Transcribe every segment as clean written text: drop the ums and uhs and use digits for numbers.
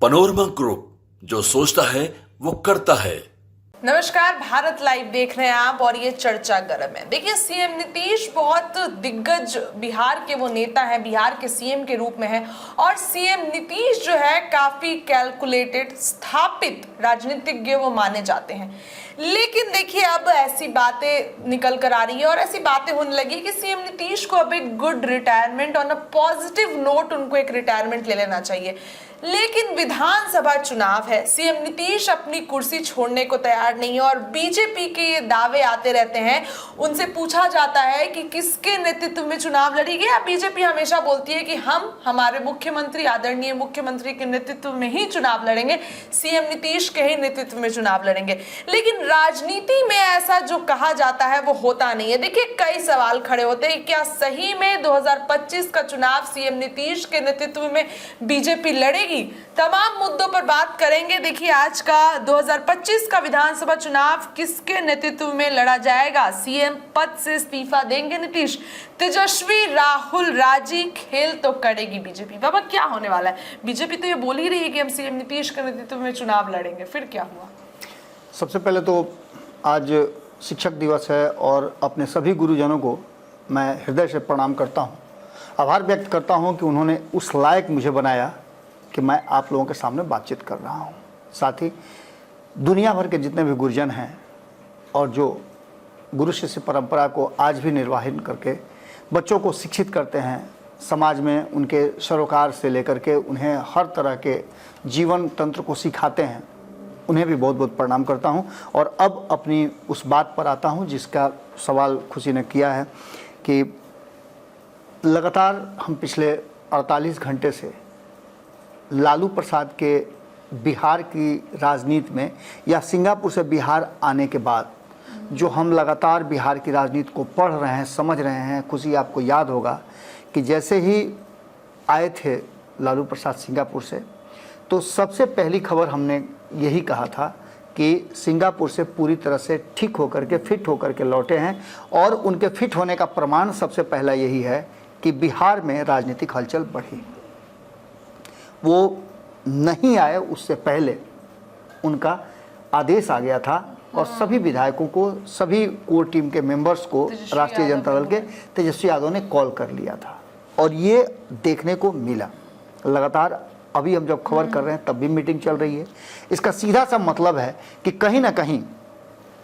Panorama group, जो सोचता है वो करता है। नमस्कार, भारत लाइव देख रहे हैं आप और ये चर्चा गर्म है। देखिए, सीएम नीतीश बहुत दिग्गज बिहार के वो नेता हैं, बिहार के सीएम के रूप में हैं और सीएम नीतीश जो है काफी कैलकुलेटेड, स्थापित राजनीतिज्ञ वो माने जाते हैं। लेकिन देखिए, अब ऐसी बातें निकल कर आ रही है और ऐसी बातें होने लगी कि सीएम नीतीश को अब एक good retirement, on a positive note उनको एक रिटायरमेंट ले लेना चाहिए। लेकिन विधानसभा चुनाव है, सीएम नीतीश अपनी कुर्सी छोड़ने को तैयार नहीं है और बीजेपी के ये दावे आते रहते हैं। उनसे पूछा जाता है कि किसके नेतृत्व में चुनाव लड़ेगी। बीजेपी हमेशा बोलती है कि हम हमारे मुख्यमंत्री, आदरणीय मुख्यमंत्री के नेतृत्व में ही चुनाव लड़ेंगे, सीएम नीतीश के ही नेतृत्व में चुनाव लड़ेंगे। लेकिन राजनीति में ऐसा जो कहा जाता है वो होता नहीं है। देखिए, कई सवाल खड़े होते हैं, क्या सही में 2025 का चुनाव सीएम नीतीश के नेतृत्व में बीजेपी लड़ेगी? तमाम मुद्दों पर बात करेंगे। देखिए, आज का 2025 का विधानसभा चुनाव किसके नेतृत्व में लड़ा जाएगा? सीएम पद से इस्तीफा देंगे नीतीश? तेजस्वी, राहुल, राजी, खेल तो करेगी बीजेपी? बाबा, क्या होने वाला है? बीजेपी तो ये बोल ही रही है कि हम सीएम नीतीश के नेतृत्व में चुनाव लड़ेंगे, फिर क्या हुआ? सबसे पहले तो आज शिक्षक दिवस है और अपने सभी गुरुजनों को मैं हृदय से प्रणाम करता हूँ। आभार व्यक्त करता हूँ कि उन्होंने उस लायक मुझे बनाया कि मैं आप लोगों के सामने बातचीत कर रहा हूँ। साथ ही दुनिया भर के जितने भी गुरुजन हैं और जो गुरु शिष्य परंपरा को आज भी निर्वाहन करके बच्चों को शिक्षित करते हैं, समाज में उनके सरोकार से लेकर के उन्हें हर तरह के जीवन तंत्र को सिखाते हैं, उन्हें भी बहुत बहुत प्रणाम करता हूं। और अब अपनी उस बात पर आता हूं जिसका सवाल खुशी ने किया है कि लगातार हम पिछले 48 घंटे से लालू प्रसाद के बिहार की राजनीति में या सिंगापुर से बिहार आने के बाद जो हम लगातार बिहार की राजनीति को पढ़ रहे हैं, समझ रहे हैं। खुशी, आपको याद होगा कि जैसे ही आए थे लालू प्रसाद सिंगापुर से, तो सबसे पहली खबर हमने यही कहा था कि सिंगापुर से पूरी तरह से ठीक होकर के, फिट होकर के लौटे हैं। और उनके फिट होने का प्रमाण सबसे पहला यही है कि बिहार में राजनीतिक हलचल बढ़ी। वो नहीं आए उससे पहले उनका आदेश आ गया था और सभी विधायकों को, सभी कोर टीम के मेंबर्स को राष्ट्रीय जनता दल के तेजस्वी यादव ने कॉल कर लिया था। और ये देखने को मिला लगातार। अभी हम जब खबर कर रहे हैं तब भी मीटिंग चल रही है। इसका सीधा सा मतलब है कि कहीं ना कहीं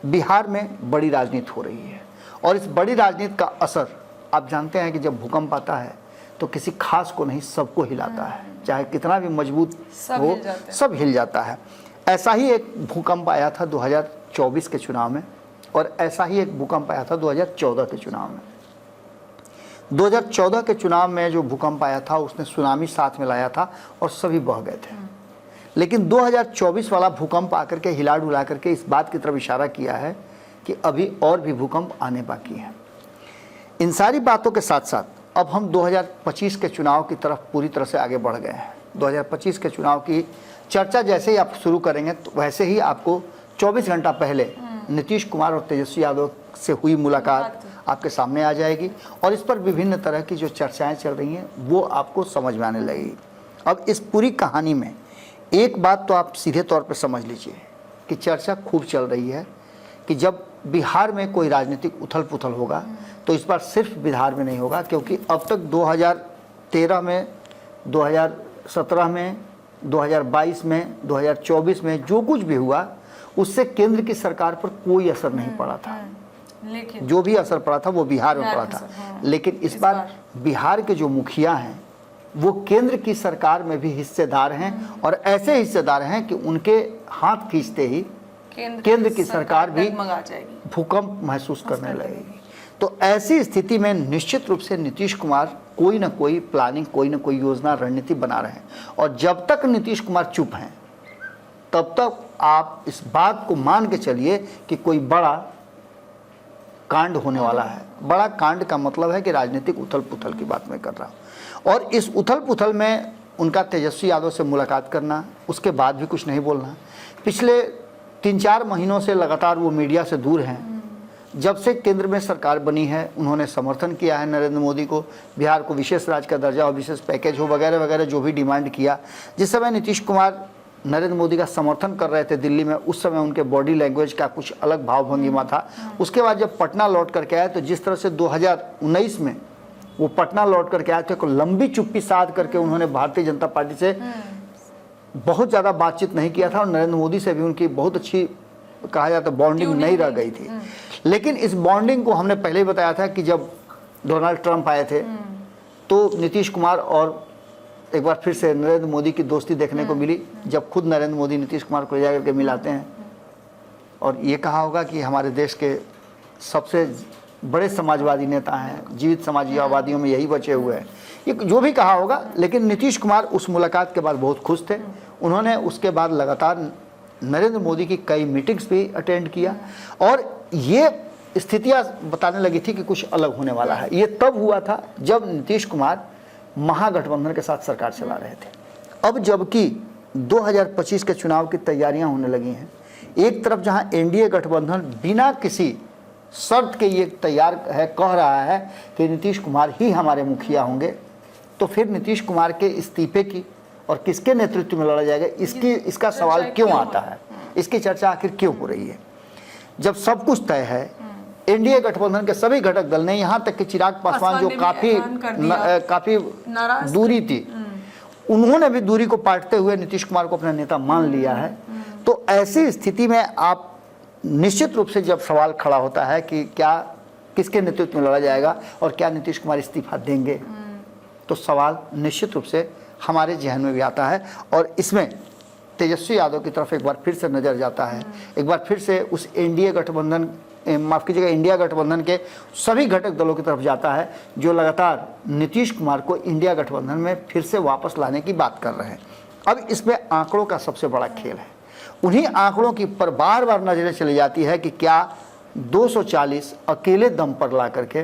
बिहार में बड़ी राजनीति हो रही है और इस बड़ी राजनीति का असर आप जानते हैं कि जब भूकंप आता है तो किसी खास को नहीं, सबको हिलाता है। चाहे कितना भी मजबूत हो, सब हिल जाता है। ऐसा ही एक भूकंप आया था 2024 के चुनाव में और ऐसा ही एक भूकंप आया था 2014 के चुनाव में। 2014 के चुनाव में जो भूकंप आया था उसने सुनामी साथ में लाया था और सभी बह गए थे। लेकिन 2024 वाला भूकंप आकर के हिला डुला करके इस बात की तरफ इशारा किया है कि अभी और भी भूकंप आने बाकी हैं। इन सारी बातों के साथ साथ अब हम 2025 के चुनाव की तरफ पूरी तरह से आगे बढ़ गए हैं। 2025 के चुनाव की चर्चा जैसे ही आप शुरू करेंगे तो वैसे ही आपको 24 घंटा पहले नीतीश कुमार और तेजस्वी यादव से हुई मुलाकात आपके सामने आ जाएगी और इस पर विभिन्न तरह की जो चर्चाएं चल रही हैं वो आपको समझ में आने लगेगी। अब इस पूरी कहानी में एक बात तो आप सीधे तौर पर समझ लीजिए कि चर्चा खूब चल रही है कि जब बिहार में कोई राजनीतिक उथल पुथल होगा तो इस बार सिर्फ बिहार में नहीं होगा, क्योंकि अब तक 2013 में, 2017 में, 2022 में, 2024 में जो कुछ भी हुआ उससे केंद्र की सरकार पर कोई असर नहीं पड़ा था। लेकिन जो भी असर पड़ा था वो बिहार में पड़ा था। लेकिन इस बार बिहार के जो मुखिया हैं वो केंद्र की सरकार में भी हिस्सेदार हैं और ऐसे हिस्सेदार हैं कि उनके हाथ खींचते ही केंद्र की सरकार भी भूकंप महसूस करने लगेगी। तो ऐसी स्थिति में निश्चित रूप से नीतीश कुमार कोई ना कोई प्लानिंग, कोई ना कोई योजना, रणनीति बना रहे हैं। और जब तक नीतीश कुमार चुप हैं तब तक आप इस बात को मान के चलिए कि कोई बड़ा कांड होने वाला है। बड़ा कांड का मतलब है कि राजनीतिक उथल पुथल की बात मैं कर रहा हूँ और इस उथल पुथल में उनका तेजस्वी यादव से मुलाकात करना, उसके बाद भी कुछ नहीं बोलना। पिछले 3-4 महीनों से लगातार वो मीडिया से दूर हैं। जब से केंद्र में सरकार बनी है उन्होंने समर्थन किया है नरेंद्र मोदी को, बिहार को विशेष राज्य का दर्जा और विशेष पैकेज हो वगैरह वगैरह जो भी डिमांड किया। जिस समय नीतीश कुमार नरेंद्र मोदी का समर्थन कर रहे थे दिल्ली में, उस समय उनके बॉडी लैंग्वेज का कुछ अलग भाव भंगिमा था। उसके बाद जब पटना लौट करके आए तो जिस तरह से 2019 में वो पटना लौट करके आए थे, को लंबी चुप्पी साध करके उन्होंने भारतीय जनता पार्टी से बहुत ज़्यादा बातचीत नहीं किया था और नरेंद्र मोदी से भी उनकी बहुत अच्छी कहा जाता बॉन्डिंग नहीं रह गई थी। लेकिन इस बॉन्डिंग को हमने पहले ही बताया था कि जब डोनाल्ड ट्रंप आए थे तो नीतीश कुमार और एक बार फिर से नरेंद्र मोदी की दोस्ती देखने को मिली, जब खुद नरेंद्र मोदी नीतीश कुमार को ले जाकर के मिलाते हैं और ये कहा होगा कि हमारे देश के सबसे बड़े समाजवादी नेता हैं, जीवित समाजवादियों में यही बचे हुए हैं, ये जो भी कहा होगा। लेकिन नीतीश कुमार उस मुलाकात के बाद बहुत खुश थे। उन्होंने उसके बाद लगातार नरेंद्र मोदी की कई मीटिंग्स भी अटेंड किया और ये स्थितियां बताने लगी थी कि कुछ अलग होने वाला है। ये तब हुआ था जब नीतीश कुमार महागठबंधन के साथ सरकार चला रहे थे। अब जबकि 2025 के चुनाव की तैयारियां होने लगी हैं, एक तरफ जहां एनडीए गठबंधन बिना किसी शर्त के ये तैयार है, कह रहा है कि नीतीश कुमार ही हमारे मुखिया होंगे, तो फिर नीतीश कुमार के इस्तीफे की और किसके नेतृत्व में लड़ा जाएगा इसका सवाल क्यों आता है, इसकी चर्चा आखिर क्यों हो रही है। जब सब कुछ तय है, एनडीए गठबंधन के सभी घटक दल ने, यहाँ तक कि चिराग पासवान जो काफी दूरी थी, उन्होंने भी दूरी को पाटते हुए नीतीश कुमार को अपना नेता मान लिया है। तो ऐसी स्थिति में आप निश्चित रूप से जब सवाल खड़ा होता है कि क्या किसके नेतृत्व में लड़ा जाएगा और क्या नीतीश कुमार इस्तीफा देंगे, तो सवाल निश्चित रूप से हमारे जहन में भी आता है और इसमें तेजस्वी यादव की तरफ एक बार फिर से नजर जाता है। एक बार फिर से उस एनडीए गठबंधन, माफ कीजिएगा, इंडिया गठबंधन के सभी घटक दलों की तरफ जाता है जो लगातार नीतीश कुमार को इंडिया गठबंधन में फिर से वापस लाने की बात कर रहे हैं। अब इसमें आंकड़ों का सबसे बड़ा खेल है। उन्हीं आंकड़ों की पर बार बार नजरें चली जाती है कि क्या 240 अकेले दम पर ला करके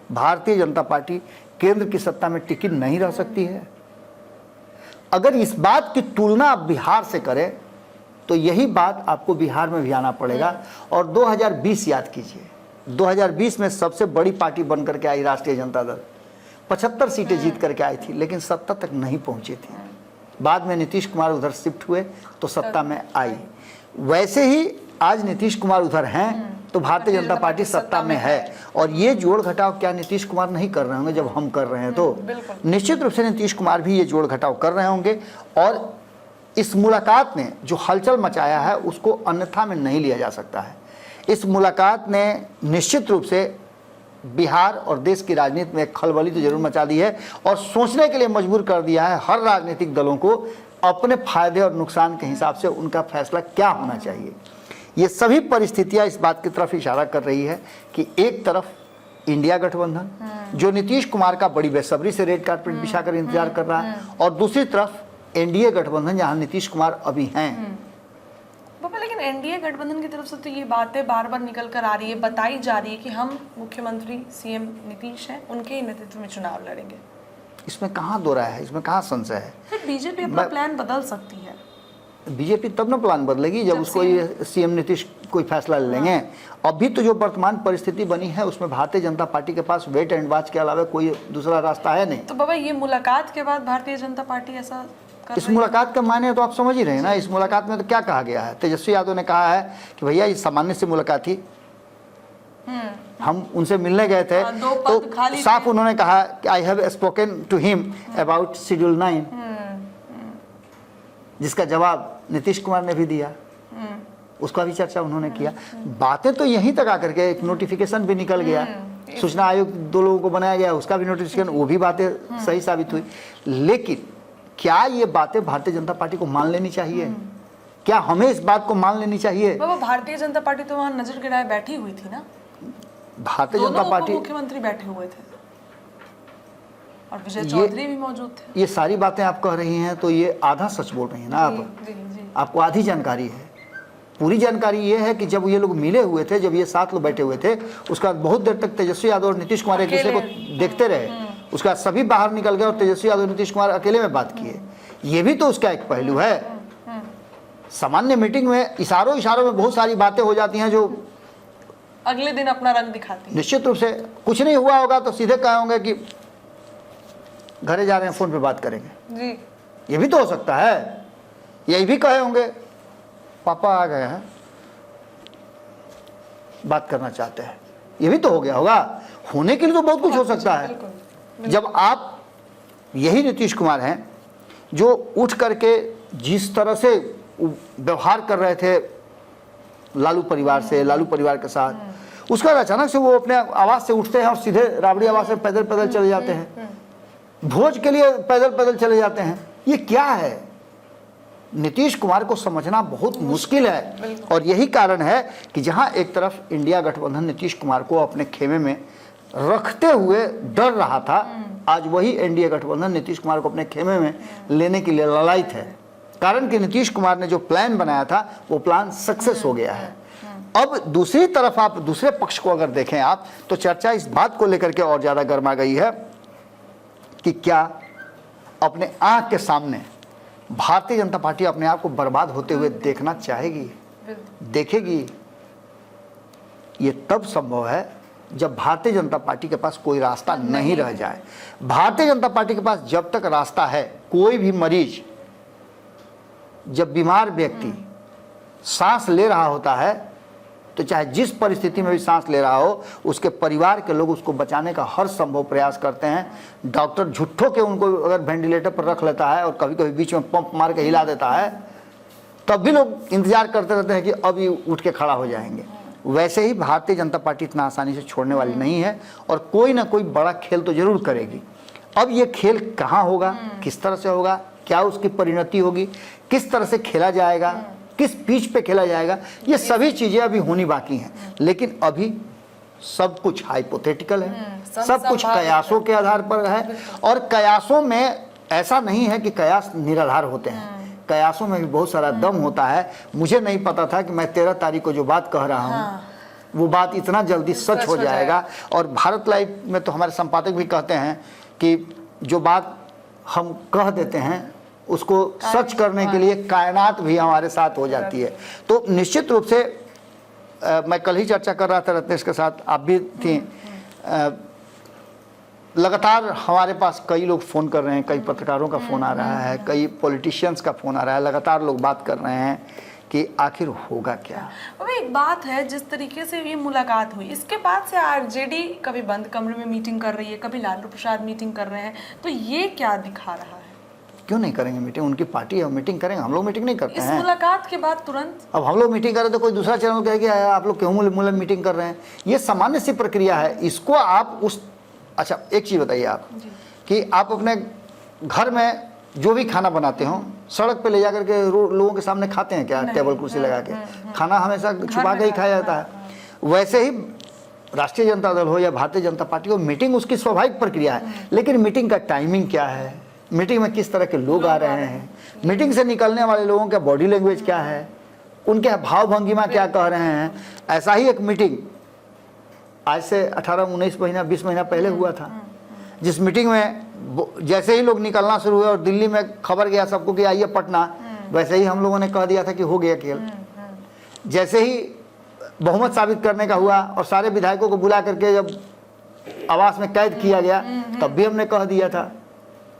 भारतीय जनता पार्टी केंद्र की सत्ता में टिकी नहीं रह सकती है। अगर इस बात की तुलना आप बिहार से करें तो यही बात आपको बिहार में भी आना पड़ेगा। और 2020 याद कीजिए, 2020 में सबसे बड़ी पार्टी बन करके आई राष्ट्रीय जनता दल, 75 सीटें जीत करके आई थी, लेकिन सत्ता तक नहीं पहुंची थी। बाद में नीतीश कुमार उधर शिफ्ट हुए तो सत्ता में आई। वैसे ही आज नीतीश कुमार उधर हैं तो भारतीय जनता पार्टी सत्ता में है। और ये जोड़ घटाव क्या नीतीश कुमार नहीं कर रहे होंगे जब हम कर रहे हैं, तो निश्चित रूप से नीतीश कुमार भी ये जोड़ घटाव कर रहे होंगे। और इस मुलाकात ने जो हलचल मचाया है उसको अन्यथा में नहीं लिया जा सकता है। इस मुलाकात ने निश्चित रूप से बिहार और देश की राजनीति में एक खलबली तो जरूर मचा दी है और सोचने के लिए मजबूर कर दिया है हर राजनीतिक दलों को अपने फायदे और नुकसान के हिसाब से उनका फैसला क्या होना चाहिए। ये सभी परिस्थितियां इस बात की तरफ इशारा कर रही है कि एक तरफ इंडिया गठबंधन जो नीतीश कुमार का बड़ी बेसब्री से रेड कार्पेट बिछाकर इंतजार कर रहा है, और दूसरी तरफ एनडीए गठबंधन जहां नीतीश कुमार अभी हैं। पापा, लेकिन एनडीए गठबंधन की तरफ से तो ये बातें बार बार निकल कर आ रही है, बताई जा रही है कि हम मुख्यमंत्री सीएम नीतीश हैं, उनके ही नेतृत्व में चुनाव लड़ेंगे। इसमें कहाँ दो राय है, इसमें कहाँ संशय है। फिर बीजेपी अपना प्लान बदल सकती है। बीजेपी तब ना प्लान बदलेगी जब उसको ये सीएम नीतीश कोई फैसला ले लेंगे। अभी तो जो वर्तमान परिस्थिति बनी है उसमें भारतीय जनता पार्टी के पास वेट एंड वॉच के अलावा कोई दूसरा रास्ता है नहीं। तो बाबा, ये मुलाकात के बाद भारतीय जनता पार्टी ऐसा इस मुलाकात का माने तो आप समझ ही रहे हैं ना। इस मुलाकात में तो क्या कहा गया है, तेजस्वी यादव ने कहा है कि भैया ये सामान्य सी मुलाकात थी, हम उनसे मिलने गए थे तो साफ उन्होंने कहा कि I have spoken to him about schedule 9, जिसका जवाब नीतीश कुमार ने भी दिया, उसका भी चर्चा उन्होंने किया। बातें तो यहीं तक आकर के एक नोटिफिकेशन भी निकल गया, सूचना आयोग 2 लोगों को बनाया गया, उसका भी नोटिफिकेशन, वो भी बातें सही साबित हुई। लेकिन क्या ये बातें भारतीय जनता पार्टी को मान लेनी चाहिए? क्या हमें इस बात को मान लेनी चाहिए? बाबा, भारतीय जनता पार्टी तो वहां नजर गिराए बैठी हुई थी ना। भारतीय जनता पार्टी मुख्यमंत्री बैठे हुए थे और विजय चौधरी भी मौजूद थे। ये सारी बातें आप कह रही हैं तो ये आधा सच बोल रही हैं ना आप। आपको आधी जानकारी है। पूरी जानकारी ये है कि जब ये लोग मिले हुए थे, जब ये 7 लोग बैठे हुए थे, उसके बाद बहुत देर तक तेजस्वी यादव और नीतीश कुमार एक दूसरे को देखते रहे। उसके बाद सभी बाहर निकल गए और तेजस्वी यादव नीतीश कुमार अकेले में बात किए। ये भी तो उसका एक पहलू है। सामान्य मीटिंग में इशारों में बहुत सारी बातें हो जाती हैं जो अगले दिन अपना रंग दिखाती है। निश्चित रूप से कुछ नहीं हुआ होगा तो सीधे कहे होंगे कि घरे जा रहे हैं, फोन पे बात करेंगे जी। ये भी तो हो सकता है। यही भी कहे होंगे पापा आ गए हैं, बात करना चाहते हैं, ये भी तो हो गया होगा। होने के लिए तो बहुत कुछ हो सकता है। जब आप यही नीतीश कुमार हैं जो उठ करके जिस तरह से व्यवहार कर रहे थे लालू परिवार से, लालू परिवार के साथ, उसके बाद अचानक से वो अपने आवास से उठते हैं और सीधे राबड़ी आवास से पैदल पैदल चले जाते हैं, भोज के लिए पैदल पैदल चले जाते हैं। ये क्या है? नीतीश कुमार को समझना बहुत मुश्किल है। और यही कारण है कि जहां एक तरफ इंडिया गठबंधन नीतीश कुमार को अपने खेमे में रखते हुए डर रहा था, आज वही एनडीए गठबंधन नीतीश कुमार को अपने खेमे में लेने के लिए ललायित है। कारण कि नीतीश कुमार ने जो प्लान बनाया था वो प्लान सक्सेस हो गया है। अब दूसरी तरफ आप दूसरे पक्ष को अगर देखें आप, तो चर्चा इस बात को लेकर के और ज्यादा गर्मा गई है कि क्या अपने आंख के सामने भारतीय जनता पार्टी अपने आप को बर्बाद होते हुए देखना चाहेगी, देखेगी? ये तब संभव है जब भारतीय जनता पार्टी के पास कोई रास्ता नहीं रह जाए। भारतीय जनता पार्टी के पास जब तक रास्ता है, कोई भी मरीज, जब बीमार व्यक्ति सांस ले रहा होता है तो चाहे जिस परिस्थिति में भी सांस ले रहा हो, उसके परिवार के लोग उसको बचाने का हर संभव प्रयास करते हैं। डॉक्टर झुट्ठों के उनको अगर वेंटिलेटर पर रख लेता है और कभी कभी बीच में पंप मार के हिला देता है, तब भी लोग इंतजार करते रहते हैं कि अब ये उठ के खड़ा हो जाएंगे। वैसे ही भारतीय जनता पार्टी इतना आसानी से छोड़ने वाली नहीं है और कोई ना कोई बड़ा खेल तो जरूर करेगी। अब ये खेल कहाँ होगा, किस तरह से होगा, क्या उसकी परिणति होगी, किस तरह से खेला जाएगा, किस पिच पे खेला जाएगा, ये सभी चीजें अभी होनी बाकी हैं। लेकिन अभी सब कुछ हाइपोथेटिकल है, सब कुछ कयासों के आधार पर है। और कयासों में ऐसा नहीं है कि कयास निराधार होते हैं, कयासों में भी बहुत सारा दम होता है। मुझे नहीं पता था कि मैं 13 तारीख को जो बात कह रहा हूँ वो बात इतना जल्दी सच हो जाएगा। और भारत लाइव में तो हमारे संपादक भी कहते हैं कि जो बात हम कह देते हैं उसको सच करने के लिए कायनात भी हमारे साथ हो जाती है। तो निश्चित रूप से मैं कल ही चर्चा कर रहा था रत्नेश के साथ, आप भी थी, लगातार हमारे पास कई लोग फ़ोन कर रहे हैं, कई पत्रकारों का फ़ोन आ रहा है, कई पॉलिटिशियंस का फ़ोन आ रहा है, लगातार लोग बात कर रहे हैं कि आखिर होगा क्या। अब एक बात है, जिस तरीके से ये मुलाकात हुई, इसके बाद से आरजेडी कभी बंद कमरे में मीटिंग कर रही है, कभी लालू प्रसाद मीटिंग कर रहे हैं, तो ये क्या दिखा रहा है? क्यों नहीं करेंगे मीटिंग? उनकी पार्टी है, मीटिंग करेंगे। हम लोग मीटिंग नहीं करते इस हैं। मुलाकात के बाद तुरंत अब हम लोग मीटिंग करें तो कोई दूसरा चैनल कहेगा आप लोग क्यों मूल मीटिंग कर रहे हैं। ये सामान्य सी प्रक्रिया है। इसको आप उस, अच्छा एक चीज़ बताइए आप कि आप अपने घर में जो भी खाना बनाते हो, सड़क पे ले जाकर के लोगों के सामने खाते हैं क्या? टेबल कुर्सी लगा के खाना हमेशा छुपा के ही खाया जाता है। वैसे ही राष्ट्रीय जनता दल हो या भारतीय जनता पार्टी हो, मीटिंग उसकी स्वाभाविक प्रक्रिया है। लेकिन मीटिंग का टाइमिंग क्या है, मीटिंग में किस तरह के लोग आ रहे हैं, मीटिंग से निकलने वाले लोगों का बॉडी लैंग्वेज क्या है, उनके भाव भंगिमा क्या कह रहे हैं। ऐसा ही एक मीटिंग आज से 18, 19 महीना 20 महीना पहले हुआ था, जिस मीटिंग में जैसे ही लोग निकलना शुरू हुए और दिल्ली में खबर गया सबको कि आइए पटना, वैसे ही हम लोगों ने कह दिया था कि हो गया खेल। जैसे ही बहुमत साबित करने का हुआ और सारे विधायकों को बुला करके जब आवास में कैद किया गया, तब भी हमने कह दिया था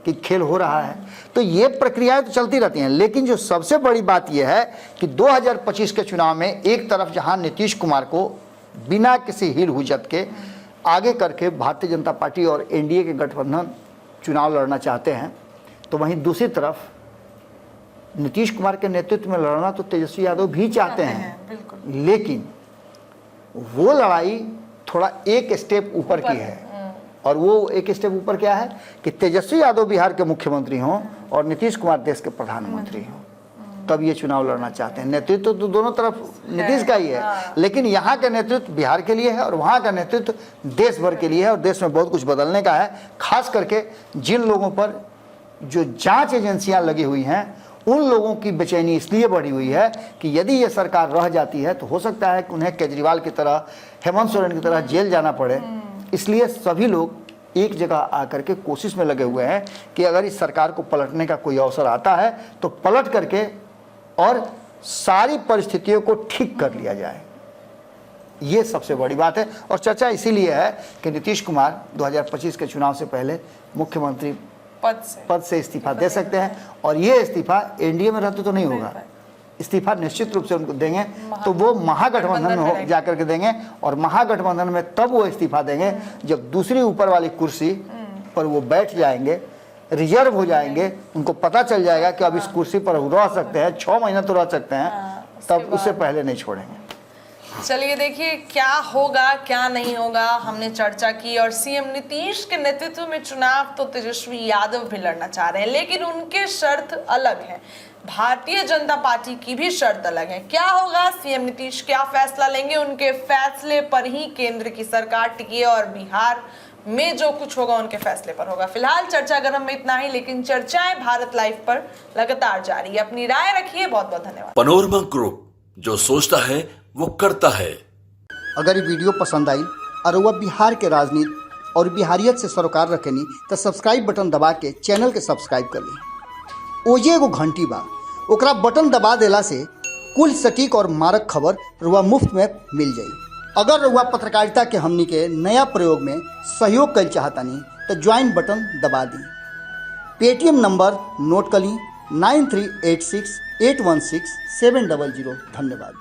कि खेल हो रहा है। तो ये प्रक्रियाएं तो चलती रहती हैं। लेकिन जो सबसे बड़ी बात यह है कि 2025 के चुनाव में एक तरफ जहां नीतीश कुमार को बिना किसी हिल हुज्जत के आगे करके भारतीय जनता पार्टी और एनडीए के गठबंधन चुनाव लड़ना चाहते हैं, तो वहीं दूसरी तरफ नीतीश कुमार के नेतृत्व में लड़ना तो तेजस्वी यादव भी चाहते हैं। लेकिन वो लड़ाई थोड़ा एक स्टेप ऊपर की है। और वो एक स्टेप ऊपर क्या है कि तेजस्वी यादव बिहार के मुख्यमंत्री हों और नीतीश कुमार देश के प्रधानमंत्री हों, तब ये चुनाव लड़ना चाहते हैं। नेतृत्व तो दोनों तरफ नीतीश का ही है, लेकिन यहाँ का नेतृत्व बिहार के लिए है और वहाँ का नेतृत्व देश भर के लिए है और देश में बहुत कुछ बदलने का है। खास करके जिन लोगों पर जो जांच एजेंसियां लगी हुई हैं, उन लोगों की बेचैनी इसलिए बढ़ी हुई है कि यदि ये सरकार रह जाती है तो हो सकता है कि उन्हें केजरीवाल की तरह, हेमंत सोरेन की तरह जेल जाना पड़े। इसलिए सभी लोग एक जगह आकर के कोशिश में लगे हुए हैं कि अगर इस सरकार को पलटने का कोई अवसर आता है तो पलट करके और सारी परिस्थितियों को ठीक कर लिया जाए। ये सबसे बड़ी बात है। और चर्चा इसीलिए है कि नीतीश कुमार 2025 के चुनाव से पहले मुख्यमंत्री पद से इस्तीफा दे सकते हैं, और ये इस्तीफा एनडीए में रहते तो नहीं होगा, इस्तीफा निश्चित रूप से उनको देंगे तो वो महागठबंधन में हो जाकर के देंगे, और महागठबंधन में तब वो इस्तीफा देंगे जब दूसरी ऊपर वाली कुर्सी पर वो बैठ जाएंगे, रिजर्व हो जाएंगे, उनको पता चल जाएगा कि अब इस कुर्सी पर रह सकते हैं, 6 महीना तो रह सकते हैं, तब उससे पहले नहीं छोड़ेंगे। चलिए देखिए क्या होगा क्या नहीं होगा, हमने चर्चा की। और सीएम नीतीश के नेतृत्व में चुनाव तो तेजस्वी यादव भी लड़ना चाह रहे हैं, लेकिन उनके शर्त अलग है, भारतीय जनता पार्टी की भी शर्त अलग है। क्या होगा, सीएम नीतीश क्या फैसला लेंगे, उनके फैसले पर ही केंद्र की सरकार टिकी है और बिहार में जो कुछ होगा उनके फैसले पर होगा। फिलहाल चर्चा गर्म में इतना ही, लेकिन चर्चाएं भारत लाइव पर लगातार जारी है। अपनी राय रखिए, बहुत बहुत धन्यवाद। पनोरमा ग्रुप, जो सोचता है वो करता है। अगर ये वीडियो पसंद आई और वह बिहार के राजनीति और बिहारियत से सरोकार रखेनी तो सब्सक्राइब बटन दबा के चैनल के सब्सक्राइब कर ली। ओजे एगो घंटी बा, ओकरा बटन दबा देला से कुल सटीक और मारक खबर रुआ मुफ्त में मिल जाई। अगर रुआ पत्रकारिता के हमनी के नया प्रयोग में सहयोग कर चाहतानी तो ज्वाइन बटन दबा दी। पेटीएम नंबर नोट कर ली 9386816700। धन्यवाद।